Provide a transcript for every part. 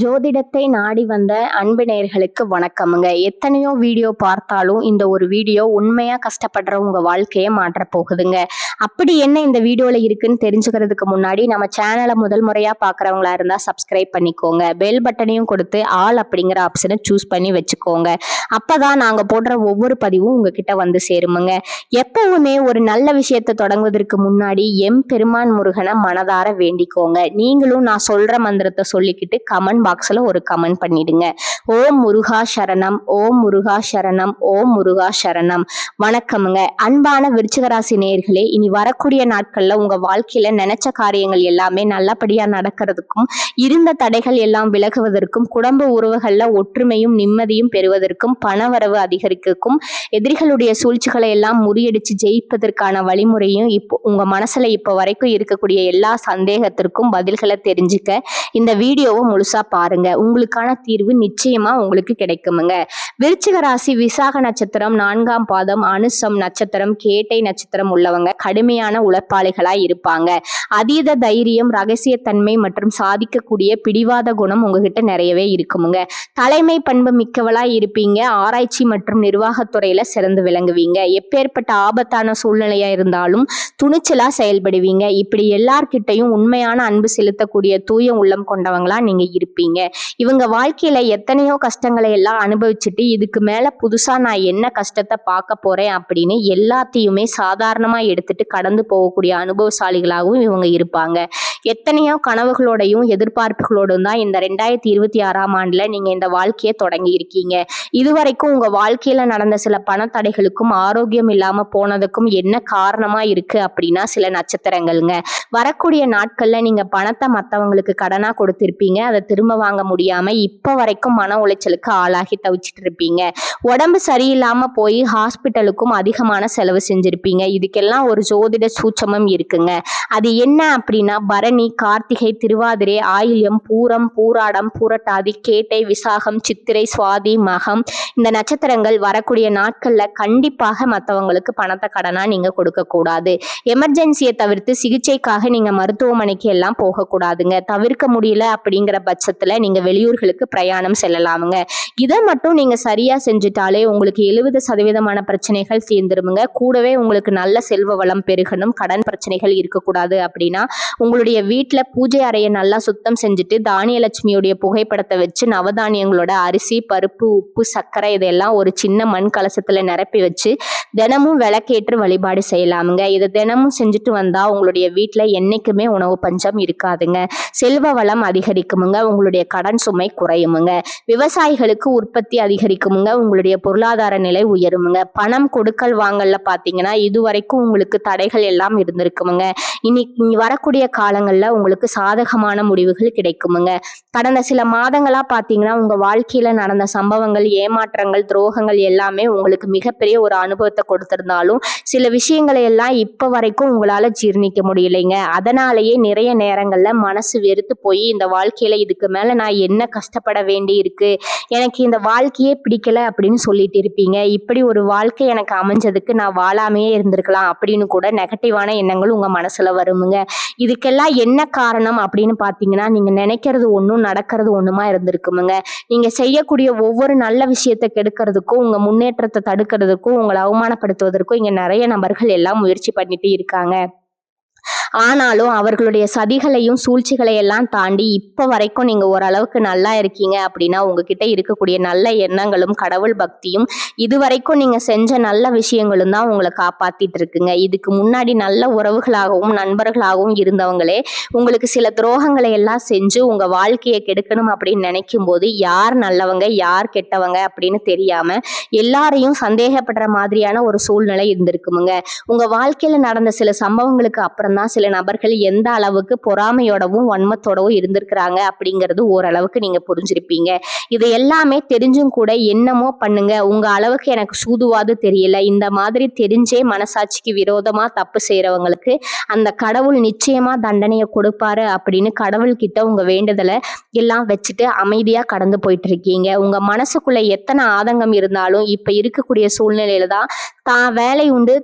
ஜோதிடத்தை நாடி வந்த அன்பு நேயர்களுக்கு வணக்கமுங்க. எத்தனையோ வீடியோ பார்த்தாலும் இந்த ஒரு வீடியோ உண்மையா கஷ்டப்படுற உங்க வாழ்க்கையை மாற்ற போகுதுங்க. அப்படி என்ன இந்த வீடியோல இருக்குன்னு தெரிஞ்சுக்கிறதுக்கு முன்னாடி நம்ம சேனலை முதல் முறையா பாக்குறவங்களா இருந்தா சப்ஸ்கிரைப் பண்ணிக்கோங்க. பெல் பட்டனையும் கொடுத்து ஆல் அப்படிங்கிற ஆப்ஷனை சூஸ் பண்ணி வச்சுக்கோங்க. அப்பதான் நாங்க போடுற ஒவ்வொரு பதிவும் உங்ககிட்ட வந்து சேருமுங்க. எப்பவுமே ஒரு நல்ல விஷயத்தை தொடங்குவதற்கு முன்னாடி பெருமான் முருகனை மனதார வேண்டிக்கோங்க. நீங்களும் நான் சொல்ற மந்திரத்தை சொல்லிக்கிட்டு கமெண்ட் பாக்ஸ்ல ஒரு கமெண்ட் பண்ணிடுங்க. ஓம் முருகா சரணம், ஓம் முருகா சரணம், ஓம் முருகா சரணம். வணக்கமுங்க. அன்பான விருச்சிக ராசி நேயர்களே, இனி வரக்கூடிய நாட்கள்ல உங்க வாழ்க்கையில நினைச்ச காரியங்கள் எல்லாமே நல்லபடியா நடக்கிறதுக்கும், இருந்த தடைகள் எல்லாம் விலகுவதற்கும், குடும்ப உறவுகள்ல ஒற்றுமையும் நிம்மதியும் பெறுவதற்கும், பணவரவு அதிகரிக்கும், எதிரிகளுடைய சூழ்ச்சிகளை எல்லாம் முறியடிச்சு ஜெயிப்பதற்கான வழிமுறையும் இப்போ உங்க மனசுல இப்போ வரைக்கும் இருக்கக்கூடிய எல்லா சந்தேகத்திற்கும் பதில்களை தெரிஞ்சுக்க இந்த வீடியோவை முழுசா பாருங்க. உங்களுக்கான தீர்வு நிச்சயமா உங்களுக்கு கிடைக்குமுங்க. விருச்சிக ராசி விசாக நட்சத்திரம் 4ஆம் பாதம், அனுசம் நட்சத்திரம், கேட்டை நட்சத்திரம் உள்ளவங்க கடுமையான உழைப்பாளிகளா இருப்பாங்க. அதீத தைரியம், ரகசியத்தன்மை மற்றும் சாதிக்கக்கூடிய பிடிவாத குணம் உங்ககிட்ட நிறையவே இருக்குமுங்க. தலைமை பண்பு மிக்கவளா இருப்பீங்க. ஆராய்ச்சி மற்றும் நிர்வாகத்துறையில சிறந்து விளங்குவீங்க. எப்பேற்பட்ட ஆபத்தான சூழ்நிலையா இருந்தாலும் துணிச்சலா செயல்படுவீங்க. இப்படி எல்லார்கிட்டையும் உண்மையான அன்பு செலுத்தக்கூடிய தூய உள்ளம் கொண்டவங்களா நீங்க இருப்பீங்க. இவங்க வாழ்க்கையில எத்தனையோ கஷ்டங்களை எல்லாம் அனுபவிச்சுட்டு இதுக்கு மேல புதுசா நான் என்ன கஷ்டத்தை பார்க்க போறேன் அப்படின்னு எல்லாத்தையுமே சாதாரணமா எடுத்துட்டு கடந்து போகக்கூடிய அனுபவசாலிகளாகவும் இவங்க இருப்பாங்க. எத்தனையோ கனவுகளோடையும் எதிர்பார்ப்புகளோடும் தான் இந்த 2026ஆம் ஆண்டுல நீங்க இந்த வாழ்க்கையை தொடங்கி இருக்கீங்க. இதுவரைக்கும் உங்க வாழ்க்கையில நடந்த சில பணத்தடைகளுக்கும் ஆரோக்கியம் இல்லாம போனதுக்கும் என்ன காரணமா இருக்கு அப்படின்னா சில நட்சத்திரங்கள்ங்க. வரக்கூடிய நாட்கள்ல நீங்க பணத்தை மற்றவங்களுக்கு கடனா கொடுத்திருப்பீங்க. அதை திரும்ப வாங்க முடியாம இப்ப வரைக்கும் மன உளைச்சலுக்கு ஆளாகி தவிச்சிட்டு இருப்பீங்க. உடம்பு சரியில்லாம போய் ஹாஸ்பிட்டலுக்கும் அதிகமான செலவு செஞ்சிருப்பீங்க. இதுக்கெல்லாம் ஒரு ஜோதிட சூட்சமம் இருக்குங்க. அது என்ன அப்படின்னா பரணி, கார்த்திகை, திருவாதிரை, ஆயில்யம், பூரம், பூராடம், பூரட்டாதி, கேட்டை, விசாகம், சித்திரை, சுவாதி, மகம் இந்த நட்சத்திரங்கள் வரக்கூடிய நாட்கள்ல கண்டிப்பாக மற்றவங்களுக்கு பணத்தை கடனா நீங்க கொடுக்க கூடாது. எமர்ஜென்சியை தவிர்த்து சிகிச்சைக்காக நீங்க மருத்துவமனைக்கு எல்லாம் போகக்கூடாதுங்க. தவிர்க்க முடியல அப்படிங்கிற பட்சத்துல நீங்க வெளியூர்களுக்கு பிரயாணம் செல்லலாமுங்க. இதை மட்டும் நீங்க சரியா செஞ்சுட்டாலே உங்களுக்கு 70% பிரச்சனைகள் தீர்ந்துருமுங்க. கூடவே உங்களுக்கு நல்ல செல்வ வளம் பெருகணும், கடன் பிரச்சனைகள் இருக்கக்கூடாது அப்படின்னா உங்களுடைய வீட்டுல பூஜை அறையை நல்லா சுத்தம் செஞ்சுட்டு தானியலட்சுமியுடைய புகைப்படத்தை வச்சு நவதானியங்களோட அரிசி, பருப்பு, உப்பு, சர்க்கரை இதெல்லாம் ஒரு சின்ன மண் கலசத்துல நிரப்பி வச்சு தினமும் விளக்கேற்று வழிபாடு செய்யலாமுங்க. இதை தினமும் செஞ்சுட்டு வந்தா உங்களுடைய வீட்டுல என்னைக்குமே உணவு பஞ்சம் இருக்காதுங்க. செல்வ வளம் அதிகரிக்குமுங்க. உங்களுடைய கடன் சுமை குறையுமுங்க. விவசாயிகளுக்கு உற்பத்தி அதிகரிக்குமுங்க. உங்களுடைய பொருளாதார நிலை உயருமுங்க. பணம் கொடுக்கல் வாங்கல்ல பாத்தீங்கன்னா இதுவரைக்கும் உங்களுக்கு தடைகள் எல்லாம் இருந்திருக்குமுங்க. இனி வரக்கூடிய காலங்கள்ல உங்களுக்கு சாதகமான முடிவுகள் கிடைக்குமுங்க. கடந்த சில மாதங்களா பாத்தீங்கன்னா உங்க வாழ்க்கையில நடந்த சம்பவங்கள், ஏமாற்றங்கள், துரோகங்கள் எல்லாமே உங்களுக்கு மிகப்பெரிய ஒரு அனுபவத்தை கொடுத்திருந்தாலும் சில விஷயங்களை எல்லாம் இப்ப வரைக்கும் உங்களால ஜீர்ணிக்க முடியலைங்க. அதனாலேயே நிறைய நேரங்கள்ல மனசு வெறுத்து போய் இந்த வாழ்க்கையில இதுக்கு மேல நான் என்ன கஷ்டப்பட வேண்டி இருக்கு, எனக்கு இந்த வாழ்க்கையே பிடிக்கல அப்படின்னு சொல்லிட்டு இருப்பீங்க. இப்படி ஒரு வாழ்க்கை எனக்கு அமைஞ்சதுக்கு நான் வாழாமையே இருந்திருக்கலாம் அப்படின்னு கூட நெகட்டிவான எண்ணங்கள் உங்க மனசுல வருமுங்க. இதுக்கெல்லாம் என்ன காரணம் அப்படின்னு பாத்தீங்கன்னா நீங்க நினைக்கிறது ஒண்ணும் நடக்கிறது ஒண்ணுமா இருந்திருக்குமுங்க. நீங்க செய்யக்கூடிய ஒவ்வொரு நல்ல விஷயத்தை கெடுக்கிறதுக்கும், உங்க முன்னேற்றத்தை தடுக்கிறதுக்கும், உங்களை அவமானப்படுத்துவதற்கும் இங்க நிறைய நபர்கள் எல்லாம் முயற்சி பண்ணிட்டு இருக்காங்க. ஆனாலும் அவர்களுடைய சதிகளையும் சூழ்ச்சிகளை எல்லாம் தாண்டி இப்ப வரைக்கும் நீங்க ஓரளவுக்கு நல்லா இருக்கீங்க அப்படின்னா உங்ககிட்ட இருக்கக்கூடிய நல்ல எண்ணங்களும் கடவுள் பக்தியும் இதுவரைக்கும் நீங்க செஞ்ச நல்ல விஷயங்களும் தான் உங்களை காப்பாத்திட்டு இருக்குங்க. இதுக்கு முன்னாடி நல்ல உறவுகளாகவும் நண்பர்களாகவும் இருந்தவங்களே உங்களுக்கு சில துரோகங்களை எல்லாம் செஞ்சு உங்க வாழ்க்கையை கெடுக்கணும் அப்படின்னு நினைக்கும் போது யார் நல்லவங்க யார் கெட்டவங்க அப்படின்னு தெரியாம எல்லாரையும் சந்தேகப்படுற மாதிரியான ஒரு சூழ்நிலை இருந்திருக்குமுங்க. உங்க வாழ்க்கையில நடந்த சில சம்பவங்களுக்கு அப்புறம் தான் சில நபர்கள் எந்த அளவுக்கு பொறாமையோடவும் வன்மத்தோடவும் இருந்திருக்கிறாங்க அப்படிங்கிறது ஓரளவுக்கு நீங்க புரிஞ்சிருப்பீங்க. இது எல்லாமே தெரிஞ்சும் கூட என்னமோ பண்ணுங்க, உங்க அளவுக்கு எனக்கு சூதுவாது தெரியல, இந்த மாதிரி தெரிஞ்சே மனசாட்சிக்கு விரோதமா தப்பு செய்யறவங்களுக்கு அந்த கடவுள் நிச்சயமா தண்டனையை கொடுப்பாரு அப்படின்னு கடவுள் கிட்ட உங்க வேண்டுதலை எல்லாம் வச்சுட்டு அமைதியா கடந்து போயிட்டு இருக்கீங்க. உங்க மனசுக்குள்ள எத்தனை ஆதங்கம் இருந்தாலும் இப்ப இருக்கக்கூடிய சூழ்நிலையில தான் தான் வேலை உண்டு,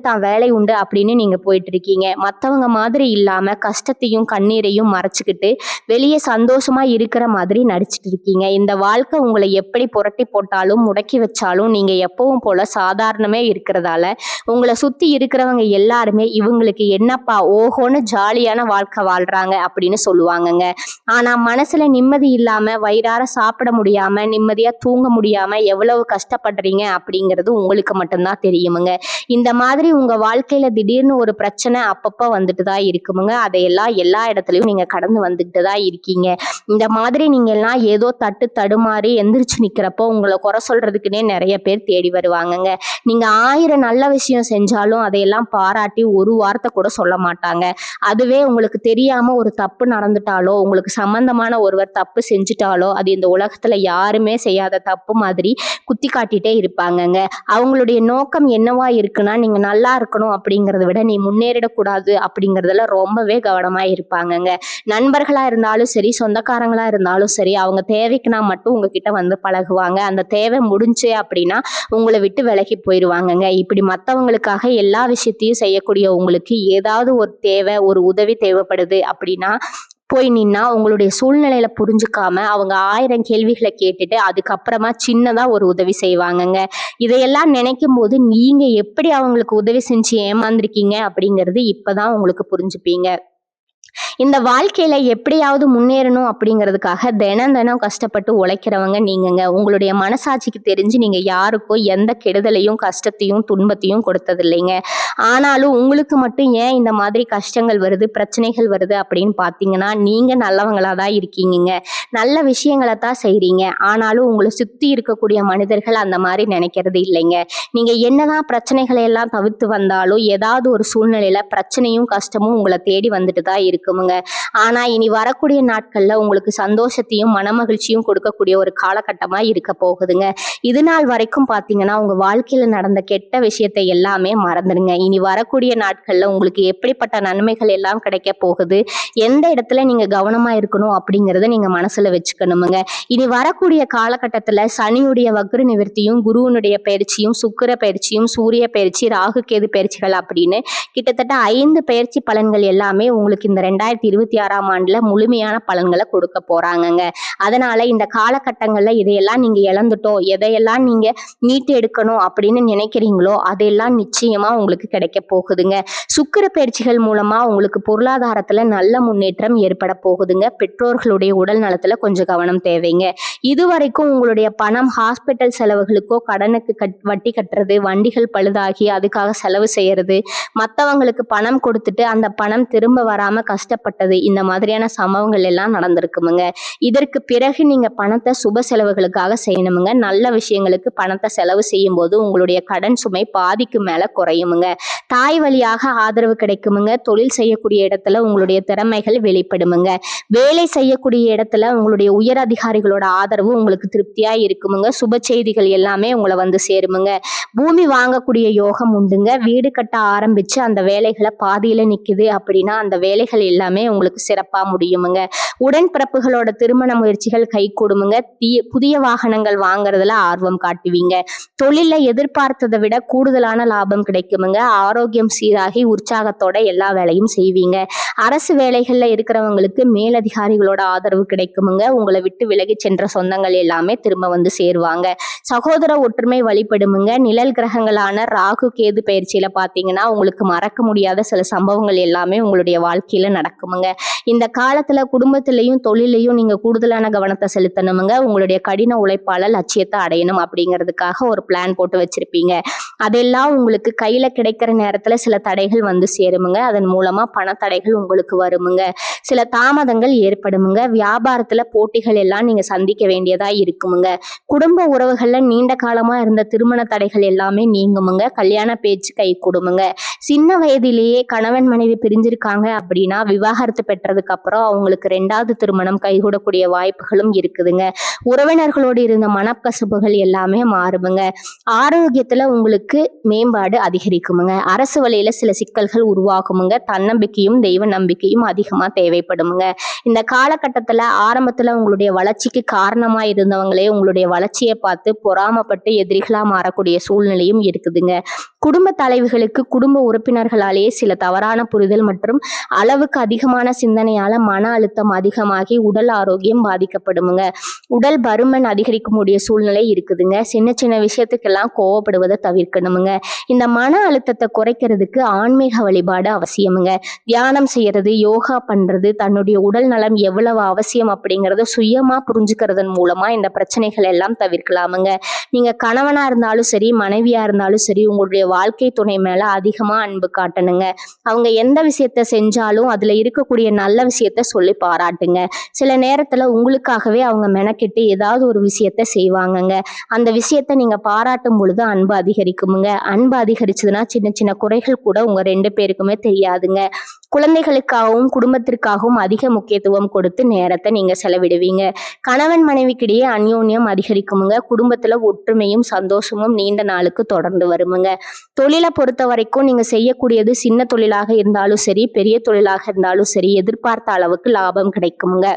தான் வேலை உண்டு அப்படின்னு நீங்க போயிட்டு இருக்கீங்க. மத்தவங்க மாதிரி இல்லாம கஷ்டத்தையும் கண்ணீரையும் மறைச்சுக்கிட்டு வெளியே சந்தோஷமா இருக்கிற மாதிரி நடிச்சிட்டு இருக்கீங்க. இந்த வாழ்க்கை உங்களை எப்படி புரட்டி போட்டாலும் முடக்கி வச்சாலும் நீங்க எப்பவும் போல சாதாரணமே இருக்கிறதால உங்களை சுத்தி இருக்கிறவங்க எல்லாருமே இவங்களுக்கு என்னப்பா ஓஹோன்னு ஜாலியான வாழ்க்கை வாழ்றாங்க அப்படின்னு சொல்லுவாங்கங்க. ஆனா மனசுல நிம்மதி இல்லாம வயிறார சாப்பிட முடியாம நிம்மதியா தூங்க முடியாம எவ்வளவு கஷ்டப்படுறீங்க அப்படிங்கிறது உங்களுக்கு மட்டும்தான் தெரியுமுங்க. இந்த மாதிரி உங்க வாழ்க்கையில திடீர்னு ஒரு பிரச்சனை அப்பப்ப வந்துட்டு தான் இருக்குமுங்க. அதையெல்லாம் எல்லா இடத்துலயும் நீங்க கடந்து வந்துட்டு தான் இருக்கீங்க. இந்த மாதிரி நீங்க எல்லாம் ஏதோ தட்டு தடுமாறி எந்திரிச்சு நிக்கிறப்போ உங்களை குறை சொல்றதுக்குன்னே நிறைய பேர் தேடி வருவாங்கங்க. நீங்க 1000 நல்ல விஷயம் செஞ்சாலும் அதையெல்லாம் பாராட்டி ஒரு வார்த்தை கூட சொல்ல மாட்டாங்க. அதுவே உங்களுக்கு தெரியாம ஒரு தப்பு நடந்துட்டாலோ உங்களுக்கு சம்பந்தமான ஒருவர் தப்பு செஞ்சுட்டாலோ அது இந்த உலகத்துல யாருமே செய்யாத தப்பு மாதிரி குத்தி காட்டிட்டே இருப்பாங்கங்க. அவங்களுடைய நோக்கம் என்னவா இருக்குன்னா நீங்க நல்லா இருக்கணும் அப்படிங்கறத விட நீ முன்னேறிடக்கூடாது அப்படிங்கறதுல ரொம்பவே கவனமா இருப்பாங்கங்க. நண்பர்களா இருந்தாலும் சரி சொந்தக்காரங்களா இருந்தாலும் சரி அவங்க தேவைக்குனா மட்டும் உங்ககிட்ட வந்து பழகுவாங்க. அந்த தேவை முடிஞ்சே அப்படின்னா உங்களை விட்டு விலகி போயிடுவாங்கங்க. இப்படி மற்றவங்களுக்காக எல்லா விஷயத்தையும் செய்யக்கூடிய உங்களுக்கு ஏதாவது ஒரு தேவை ஒரு உதவி தேவைப்படுது அப்படின்னா போய் நின்னா உங்களுடைய சூழ்நிலையில புரிஞ்சுக்காம அவங்க 1000 கேள்விகளை கேட்டுட்டு அதுக்கப்புறமா சின்னதா ஒரு உதவி செய்வாங்கங்க. இதையெல்லாம் நினைக்கும் போது நீங்க எப்படி அவங்களுக்கு உதவி செஞ்சு ஏமாந்துருக்கீங்க அப்படிங்கிறது இப்பதான் உங்களுக்கு புரிஞ்சுப்பீங்க. இந்த வாழ்க்கையில எப்படியாவது முன்னேறணும் அப்படிங்கிறதுக்காக தினம் தினம் கஷ்டப்பட்டு உழைக்கிறவங்க நீங்கங்க. உங்களுடைய மனசாட்சிக்கு தெரிஞ்சு நீங்க யாருக்கும் எந்த கெடுதலையும் கஷ்டத்தையும் துன்பத்தையும் கொடுத்தது இல்லைங்க. ஆனாலும் உங்களுக்கு மட்டும் ஏன் இந்த மாதிரி கஷ்டங்கள் வருது பிரச்சனைகள் வருது அப்படின்னு பார்த்தீங்கன்னா நீங்க நல்லவங்களா தான் இருக்கீங்க. நல்ல விஷயங்களை தான் செய்றீங்க. ஆனாலும் உங்களை சுத்தி இருக்கக்கூடிய மனிதர்கள் அந்த மாதிரி நினைக்கிறது இல்லைங்க. நீங்க என்னதான் பிரச்சனைகளை எல்லாம் தவிர்த்து வந்தாலும் ஏதாவது ஒரு சூழ்நிலையில பிரச்சனையும் கஷ்டமும் உங்களை தேடி வந்துட்டு தான் இருக்குமுங்க. ஆனா இனி வரக்கூடிய நாட்கள்ல உங்களுக்கு சந்தோஷத்தையும் மனமகிழ்ச்சியும் கொடுக்கக்கூடிய ஒரு காலகட்டமா இருக்க போகுதுங்க. இது நாள் வரைக்கும் பாத்தீங்கன்னா உங்க வாழ்க்கையில நடந்த கெட்ட விஷயத்தை எல்லாமே மறந்துடுங்க. இனி வரக்கூடிய நாட்கள்ல உங்களுக்கு எப்படிப்பட்ட நன்மைகள் எல்லாம் கிடைக்க போகுது எந்த இடத்துல நீங்க கவனமா இருக்கணும் அப்படிங்கறத நீங்க மனசுல வச்சுக்கணுமுங்க. இனி வரக்கூடிய காலகட்டத்துல சனியுடைய வக்ர நிவர்த்தியும் குருவனுடைய பயிற்சியும் சுக்கிர பயிற்சியும் சூரிய பயிற்சி ராகு கேது பயிற்சிகள் அப்படின்னு கிட்டத்தட்ட 5 பயிற்சி பலன்கள் எல்லாமே உங்களுக்கு இந்த 2026ஆம் ஆண்டுல முழுமையான பலன்களை கொடுக்க போறாங்கங்க. அதனால இந்த காலகட்டங்கள்ல இதையெல்லாம் நீங்க இழந்துட்டோம் எதையெல்லாம் நீங்க மீட்டு எடுக்கணும் அப்படின்னு நினைக்கிறீங்களோ அதெல்லாம் நிச்சயமா உங்களுக்கு கிடைக்க போகுதுங்க. சுக்கிர பயிற்சிகள் மூலமா உங்களுக்கு பொருளாதாரத்துல நல்ல முன்னேற்றம் ஏற்பட போகுதுங்க. பெற்றோர்களுடைய உடல் நலத்துல கொஞ்சம் கவனம் தேவைங்க. இதுவரைக்கும் உங்களுடைய பணம் ஹாஸ்பிட்டல் செலவுகளுக்கோ கடனுக்கு வட்டி கட்டுறது வண்டிகள் பழுதாகி அதுக்காக செலவு செய்யறது மற்றவங்களுக்கு பணம் கொடுத்துட்டு அந்த பணம் திரும்ப வராம கஷ்டப்பட்டது இந்த மாதிரியான சம்பவங்கள் எல்லாம் நடந்திருக்குமுங்க. இதற்கு பிறகு நீங்க பணத்தை சுப செலவுகளுக்காக செய்யணுமுங்க. நல்ல விஷயங்களுக்கு பணத்தை செலவு செய்யும் போது உங்களுடைய கடன் சுமை பாதிக்கு மேல குறையுமுங்க. தாய் வழியாக ஆதரவு கிடைக்குமுங்க. தொழில் செய்யக்கூடிய இடத்துல உங்களுடைய திறமைகள் வெளிப்படுமுங்க. வேலை செய்யக்கூடிய இடத்துல உங்களுடைய உயர் அதிகாரிகளோட ஆதரவு உங்களுக்கு திருப்தியா இருக்குமுங்க. சுப செய்திகள் எல்லாமே உங்களை வந்து சேருமுங்க. பூமி வாங்கக்கூடிய யோகம் உண்டுங்க. வீடு கட்ட ஆரம்பிச்சு அந்த வேலைகளை பாதியில நிக்குது அப்படின்னா அந்த வேலைகள் எல்லாமே உங்களுக்கு சிறப்பா முடியுமுங்க. உடன்பிறப்புகளோட திருமண முயற்சிகள் கை கூடுமுங்க. புதிய வாகனங்கள் வாங்குறதுல ஆர்வம் காட்டுவீங்க. தொழில எதிர்பார்த்ததை விட கூடுதலான லாபம் கிடைக்குமுங்க. ஆரோக்கியம் சீராகி உற்சாகத்தோட எல்லா வேலையும் செய்வீங்க. அரசு வேலைகள்ல இருக்கிறவங்களுக்கு மேலதிகாரிகளோட ஆதரவு கிடைக்குமுங்க. உங்களை விட்டு விலகி சென்ற சொந்தங்கள் எல்லாமே திரும்ப வந்து சேருவாங்க. சகோதர ஒற்றுமை வழிபடுமுங்க. நிழல் கிரகங்களான ராகு கேது பயிற்சியில பாத்தீங்கன்னா உங்களுக்கு மறக்க முடியாத சில சம்பவங்கள் எல்லாமே உங்களுடைய வாழ்க்கையில நடக்குமுங்க. இந்த காலத்துல குடும்பத்திலையும் தொழிலையும் நீங்க கூடுதலான கவனத்தை செலுத்தணுமுங்க. உங்களுடைய கடின உழைப்பால லட்சியத்தை அடையணும் அப்படிங்கிறதுக்காக ஒரு பிளான் போட்டு வச்சிருப்பீங்க. அதெல்லாம் உங்களுக்கு கையில கிடைக்கிற நேரத்துல சில தடைகள் வந்து சேருமுங்க. அதன் மூலமா பணத்தடைகள் உங்களுக்கு வருமுங்க. சில தாமதங்கள் ஏற்படுமுங்க. வியாபாரத்துல போட்டிகள் எல்லாம் நீங்க சந்திக்க வேண்டியதா இருக்குமுங்க. குடும்ப உறவுகள்ல நீண்ட காலமா இருந்த திருமண தடைகள் எல்லாமே நீங்குமுங்க. கல்யாண பேச்சு கை கூடுமுங்க. சின்ன வயதிலேயே கணவன் மனைவி பிரிஞ்சிருக்காங்க அப்படின்னா விவாகரத்து பெற்றதுக்கு அப்புறம் அவங்களுக்கு 2வது திருமணம் கைகூடக்கூடிய வாய்ப்புகளும் இருக்குதுங்க. உறவினர்களோடு இருந்த மனக்கசப்புகள் எல்லாமே மாறுமுங்க. ஆரோக்கியத்துல உங்களுக்கு மேம்பாடு அதிகரிக்குமுங்க. அரசு வழியில சில சிக்கல்கள் உருவாகுமுங்க. தன்னம்பிக்கையும் தெய்வ நம்பிக்கையும் அதிகமா தேவைப்படுமுங்க. இந்த காலகட்டத்துல ஆரம்பத்துல உங்களுடைய வளர்ச்சிக்கு காரணமா இருந்தவங்களே உங்களுடைய வளர்ச்சியை பார்த்து பொறாமப்பட்டு எதிரிகளா மாறக்கூடிய சூழ்நிலையும் இருக்குதுங்க. குடும்ப தலைவிகளுக்கு குடும்ப உறுப்பினர்களாலேயே சில தவறான புரிதல் மற்றும் அளவுக்கு அதிகமான சிந்தனையால மன அழுத்தம் அதிகமாகி உடல் ஆரோக்கியம் பாதிக்கப்படுமுங்க. உடல் பருமன் அதிகரிக்கக்கூடிய சூழ்நிலை இருக்குதுங்க. சின்ன சின்ன விஷயத்துக்கெல்லாம் கோவப்படுவதை தவிர்க்கணுமுங்க. இந்த மன அழுத்தத்தை குறைக்கிறதுக்கு ஆன்மீக வழிபாடு அவசியமுங்க. தியானம் செய்யறது, யோகா பண்றது, தன்னுடைய உடல் நலம் எவ்வளவு அவசியம் அப்படிங்கறத சுயமா புரிஞ்சுக்கிறதன் மூலமா இந்த பிரச்சனைகள் எல்லாம் தவிர்க்கலாமுங்க. நீங்க கணவனா இருந்தாலும் சரி, மனைவியா இருந்தாலும் சரி, உங்களுடைய வாழ்க்கை துணை மேல அதிகமா அன்பு காட்டணுங்க. அவங்க எந்த விஷயத்த செஞ்சாலும் அதுல இருக்கக்கூடிய நல்ல விஷயத்த சொல்லி பாராட்டுங்க. சில நேரத்துல உங்களுக்காகவே அவங்க மெனக்கெட்டு ஏதாவது ஒரு விஷயத்த செய்வாங்கங்க. அந்த விஷயத்த நீங்க பாராட்டும் பொழுது அன்பு அதிகரிக்குமுங்க. அன்பு அதிகரிச்சதுன்னா சின்ன சின்ன குறைகள் கூட உங்க 2 பேருக்குமே தெரியாதுங்க. குழந்தைகளுக்காகவும் குடும்பத்திற்காகவும் அதிக முக்கியத்துவம் கொடுத்து நேரத்தை நீங்க செலவிடுவீங்க. கணவன் மனைவிக்கிடையே அந்யோன்யம் அதிகரிக்குமுங்க. குடும்பத்துல ஒற்றுமையும் சந்தோஷமும் நீண்ட நாளுக்கு தொடர்ந்து வருமுங்க. தொழிலை பொறுத்த வரைக்கும் நீங்க செய்யக்கூடியது சின்ன தொழிலாக இருந்தாலும் சரி, பெரிய தொழிலாக இருந்தாலும் சரி, எதிர்பார்த்த அளவுக்கு லாபம் கிடைக்குமுங்க.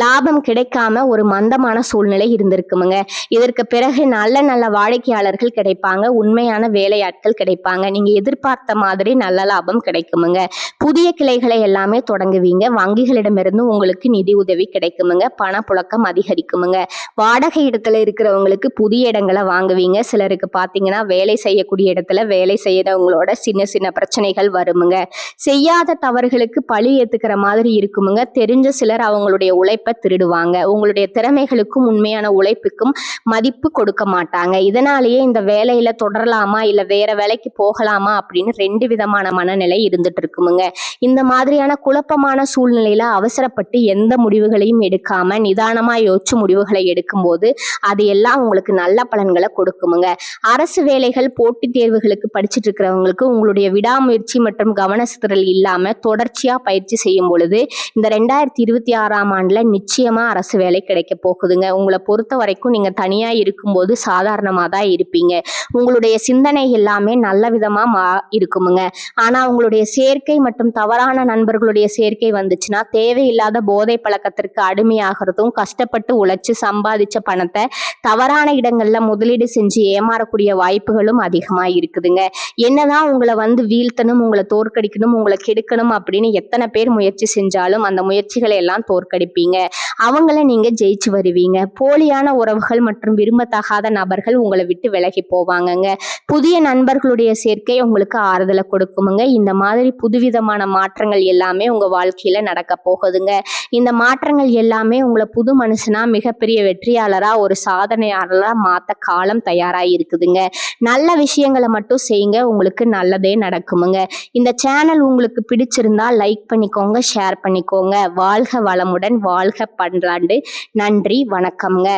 லாபம் கிடைக்காம ஒரு மந்தமான சூழ்நிலை இருந்திருக்குமுங்க. இதற்கு பிறகு நல்ல நல்ல வாடிக்கையாளர்கள் கிடைப்பாங்க. உண்மையான வேலையாட்கள் கிடைப்பாங்க. நீங்க எதிர்பார்த்த மாதிரி நல்ல லாபம் கிடைக்குமுங்க. புதிய கிளைகளை எல்லாமே தொடங்குவீங்க. வங்கிகளிடமிருந்து உங்களுக்கு நிதி உதவி கிடைக்குமுங்க. பணப்புழக்கம் அதிகரிக்குமுங்க. வாடகை இடத்துல இருக்கிறவங்களுக்கு புதிய இடங்களை வாங்குவீங்க. சிலருக்கு பார்த்தீங்கன்னா வேலை செய்யக்கூடிய இடத்துல வேலை செய்யறவங்களோட சின்ன சின்ன பிரச்சனைகள் வருமுங்க. செய்யாத தவறுகளுக்கு பழி ஏத்துக்கிற மாதிரி இருக்குமுங்க. தெரிஞ்ச சிலர் அவங்களுடைய உழைப்பை திருடுவாங்க. உங்களுடைய திறமைகளுக்கும் உண்மையான உழைப்புக்கும் மதிப்பு கொடுக்க மாட்டாங்க. இதனாலேயே இந்த வேலையில தொடரலாமா இல்ல வேற வேலைக்கு போகலாமா அப்படின்னு 2 விதமான மனநிலை இருந்துட்டு இருக்குமுங்க. இந்த மாதிரியான குழப்பமான சூழ்நிலையில அவசரப்பட்டு எந்த முடிவுகளையும் எடுக்காம நிதானமா யோசிச்சு முடிவுகளை எடுக்கும்போது அது எல்லாம் உங்களுக்கு நல்ல பலன்களை கொடுக்குமுங்க. அரசு வேலைகள், போட்டித் தேர்வுகளுக்கு படிச்சுட்டு இருக்கிறவங்களுக்கு உங்களுடைய விடாமுயற்சி மற்றும் கவனச்சிதறல் இல்லாம தொடர்ச்சியா பயிற்சி செய்யும் பொழுது இந்த 2026ஆம் ஆண்டுல நிச்சயமா அரசு வேலை கிடைக்க போகுதுங்க. உங்களை பொறுத்த வரைக்கும் நீங்க தனியா இருக்கும்போது சாதாரணமா தான் இருப்பீங்க. உங்களுடைய சிந்தனை எல்லாமே நல்ல விதமா இருக்குமுங்க. ஆனா உங்களுடைய சேர்க்கை மற்றும் தவறான நண்பர்களுடைய சேர்க்கை வந்துச்சுன்னா தேவையில்லாத போதை பழக்கத்திற்கு அடிமையாகிறதும், கஷ்டப்பட்டு உழைச்சு சம்பாதிச்ச பணத்தை தவறான இடங்கள்ல முதலீடு செஞ்சு ஏமாறக்கூடிய வாய்ப்புகளும் அதிகமா இருக்குதுங்க. என்னதான் உங்களை வீழ்த்தணும், உங்களை தோற்கடிக்கணும், உங்களை கெடுக்கணும் அப்படின்னு எத்தனை பேர் முயற்சி செஞ்சாலும் அந்த முயற்சிகளை எல்லாம் தோற்கடிப்பீங்க. அவங்கள நீங்க ஜெயிச்சு வருவீங்க. போலியான உறவுகள் மற்றும் விரும்பத்தகாத நபர்கள் உங்களை விட்டு விலகி போவாங்கங்க. புதிய நண்பர்களுடைய சேர்க்கை உங்களுக்கு ஆறுதலை கொடுக்குமுங்க. இந்த மாதிரி புதுவிதமான மாற்றங்கள் எல்லாமே உங்க வாழ்க்கையில நடக்க போகுதுங்க. இந்த மாற்றங்கள் எல்லாமே உங்களை புது மனுஷனா, மிகப்பெரிய வெற்றியாளரா, ஒரு சாதனையாளரா மாத்த காலம் தயாரா இருக்குதுங்க. நல்ல விஷயங்களை மட்டும் செய்யுங்க. உங்களுக்கு நல்லதே நடக்குமுங்க. இந்த சேனல் உங்களுக்கு பிடிச்சிருந்தா லைக் பண்ணிக்கோங்க, ஷேர் பண்ணிக்கோங்க. வாழ்க வளமுடன், வாழ்க பல்லாண்டு. நன்றி, வணக்கம்ங்க.